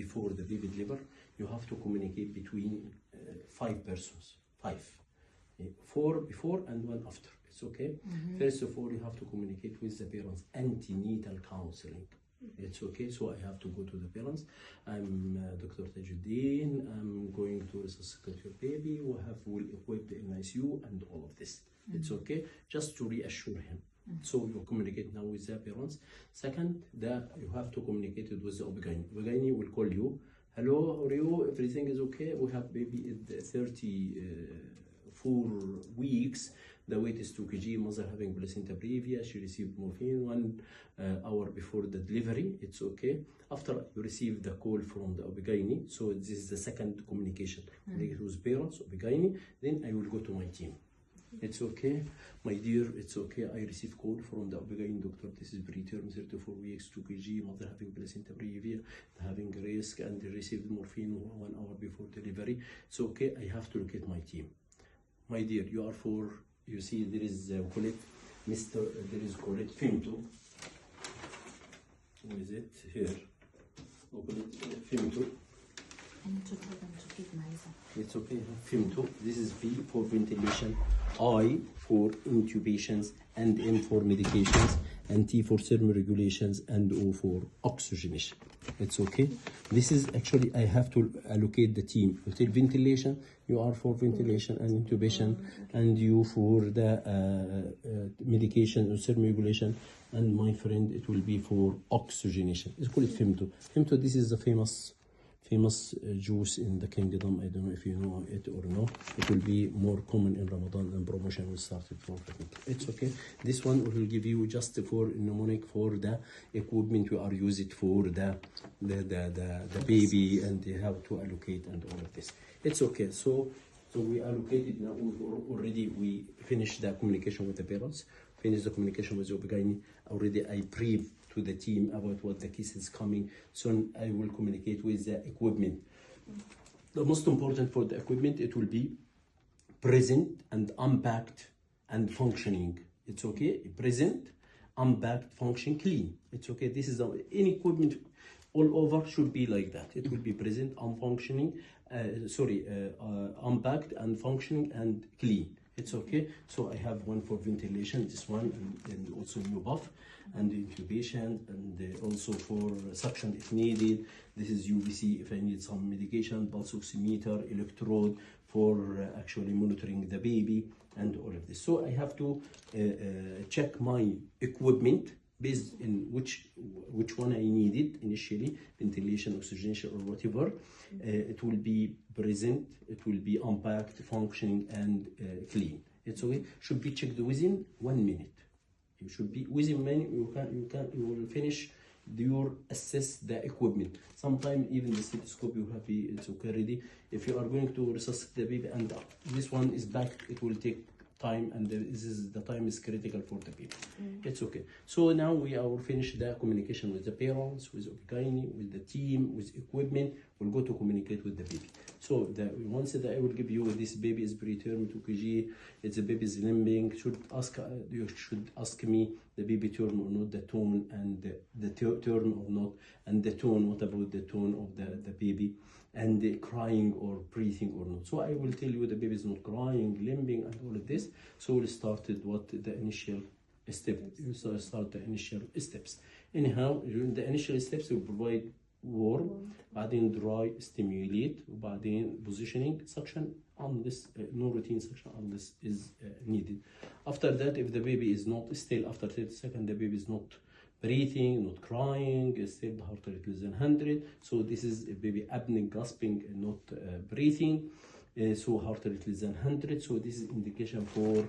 before the baby deliver, you have to communicate between 5 persons, 5. 4 before and 1 after. It's okay. First of all, you have to communicate with the parents, antenatal counseling. It's okay. So I have to go to the parents. I'm Dr. Tajuddin. I'm going to resuscitate your baby. We have well equipped in ICU and all of this. It's okay. Just to reassure him. So you communicate now with the parents. Second, that you have to communicate it with the OB-GYN. OB-GYN will call you. Hello, how are you? Everything is okay. We have baby at 34 weeks. The weight is 2 kg. Mother having placenta previa. She received morphine 1 hour before the delivery. It's okay. After you receive the call from the OB-GYN, so this is the second communication. Communicate with parents, OB-GYN. Then I will go to my team. It's okay, my dear, it's okay. I received call from the OB-GYN doctor. This is preterm, 34 weeks, 2 kg, mother having placenta previa, having risk, and received morphine 1 hour before delivery. It's okay, I have to locate my team. My dear, you are for, you see, there is Colette, there is Colette Femto. Who is it? Here. Colette Femto. It's okay. Femto. This is V for ventilation, I for intubations, and M for medications, and T for thermoregulations, and O for oxygenation. It's okay. This is actually, I have to allocate the team. You take ventilation, you are for ventilation and intubation, and you for the medication or thermoregulation, and my friend, it will be for oxygenation. It's called Femto. Femto, this is the famous juice in the kingdom. I don't know if you know it or no. It will be more common in Ramadan, and promotion will start from it. It's okay. This one will give you just for mnemonic for the equipment you are using for the baby, and they have to allocate and all of this. It's okay. So we allocated now. Already we finished the communication with the parents. Finished the communication with the OB-GYN. Already I briefed to the team about what the case is coming. Soon I will communicate with the equipment. The most important for the equipment, it will be present and unpacked and functioning. It's okay. Present, unpacked, function, clean. It's okay. This is any equipment all over should be like that. It will be present, unfunctioning, unpacked and functioning and clean. It's okay. So I have one for ventilation, this one, and also new buff, and incubation, and also for suction if needed. This is UVC if I need some medication, pulse oximeter, electrode for actually monitoring the baby, and all of this. So I have to check my equipment based in which one I needed initially, ventilation, oxygenation, or whatever. It will be present, it will be unpacked, functioning, and clean. It's okay. Should be checked within 1 minute. You should be within minute. You will finish your assess the equipment. Sometimes even the stethoscope you have it's okay ready. If you are going to resuscitate the baby and this one is back, it will take time, and the time is critical for the baby. It's okay. So now we are finished the communication with the parents, with OB-GYN, with the team, with equipment. We'll go to communicate with the baby. So once that I will give you, this baby is preterm 2 kg. It's a baby is limping. You should ask me the baby term or not, the tone, and the term or not, and the tone. What about the tone of the baby? And crying or breathing or not. So I will tell you the baby is not crying, limping, and all of this. So we'll start what the initial step. So start the initial steps. Anyhow, during the initial steps, we provide warm, بعدين dry, stimulate, وبعدين positioning, suction, unless no routine suction unless is needed. After that, if the baby is not still after 30 seconds, the baby is not breathing, not crying, still the heart rate less than 100. So this is a baby apneic, gasping, not breathing. So heart rate less than 100. So this is indication for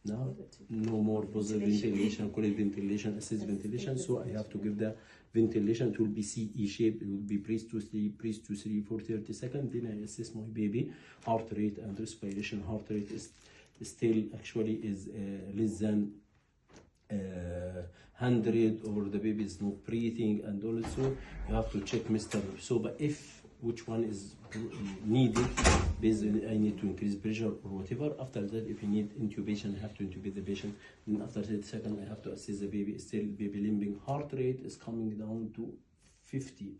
now no more positive ventilation, correct ventilation, assist ventilation. So I have to give the ventilation. It will be CE shape. It will be breathe to sleep, breathe to sleep for 30 seconds. Then I assess my baby heart rate and respiration. Heart rate is still actually is less than 100, or the baby is not breathing, and also you have to check Mr. Soba if which one is needed. Based on I need to increase pressure or whatever. After that, if you need intubation, I have to intubate the patient. And after 30 seconds, I have to assess the baby. Still baby limping. Heart rate is coming down to 50.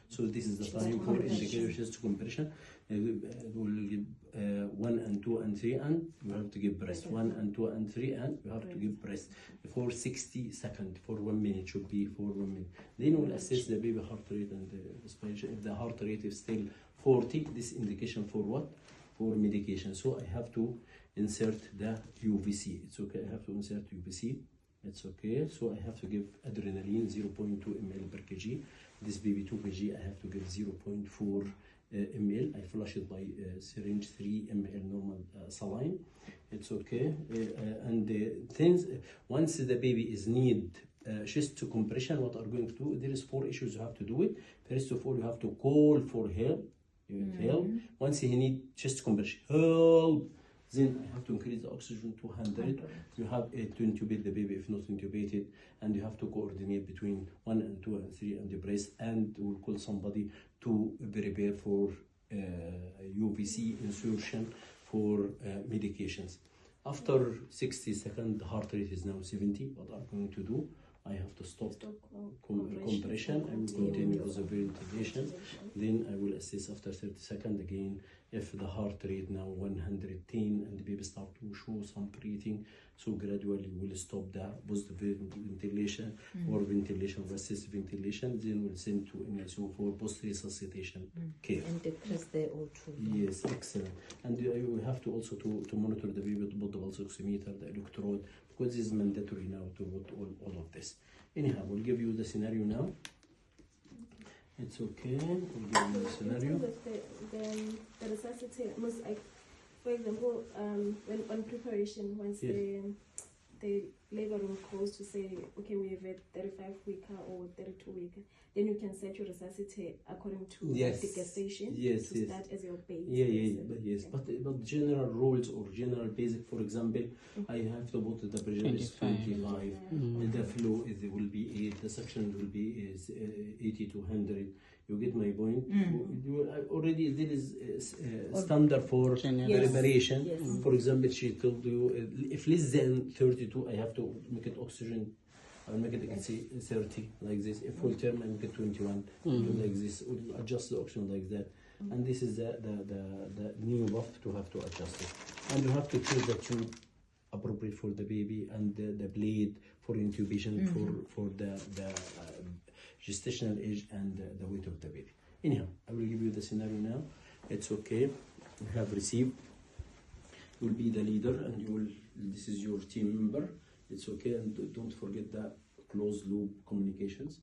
So this is the time for indicator chest compression. It will give 1 and 2 and 3, and you have to give breast. 1 and 2 and 3, and you have to give breast for 60 seconds, for 1 minute, should be for 1 minute. Then we'll assess the baby heart rate and the respiration. If the heart rate is still 40, this indication for what? For medication. So I have to insert the UVC. It's okay, I have to insert UVC. It's okay. So I have to give adrenaline 0.2 ml per kg. This baby 2 kg, I have to give 0.4 ml. I flush it by syringe 3 ml normal saline. It's okay. And things, once the baby is need chest compression, what are going to do? There is 4 issues you have to do it. First of all, you have to call for help. Help. Once he need chest compression, help. Then I have to increase the oxygen to 100. You have to intubate the baby if not intubated, and you have to coordinate between 1 and 2 and 3 and the breast, and we'll call somebody to prepare for UVC insertion for medications. After 60 seconds, the heart rate is now 70. What I'm going to do? I have to stop compression. I will continue with the ventilation. Then I will assess after 30 seconds again if the heart rate now 110 and the baby start to show some breathing. So gradually we'll stop the positive ventilation or ventilation or assist ventilation. Then we'll send to NSO for post-resuscitation care. And depress the O2. Yes, excellent. And we have to also to monitor the baby to put the pulse oximeter, the electrode, because this is mandatory now to put all of this. Anyhow, we'll give you the scenario now. It's okay. We'll give you the scenario. The resuscitate must, like, for example, when on preparation, once the labor room calls to say, okay, we have a 35-weeker or 32-weeker, then you can set your resuscitate according to like, the gestation to start as your base. But general rules or general basic, for example, I have to put the pressure is 25, and the flow will be 8, the suction will be 80 to 100. You get my point? Already there is standard for preparation. For example, she told you if less than 32, I have to make it oxygen. I'll make it, you can see 30 like this. If full term, I make it 21 like this. We'll adjust the oxygen like that. And this is the new buff to have to adjust it. And you have to choose the tube appropriate for the baby and the blade for intubation for the gestational age and the weight of the baby. Anyhow, I will give you the scenario now. It's okay. We have received. You will be the leader, and you will. This is your team member. It's okay, and don't forget that closed loop communications.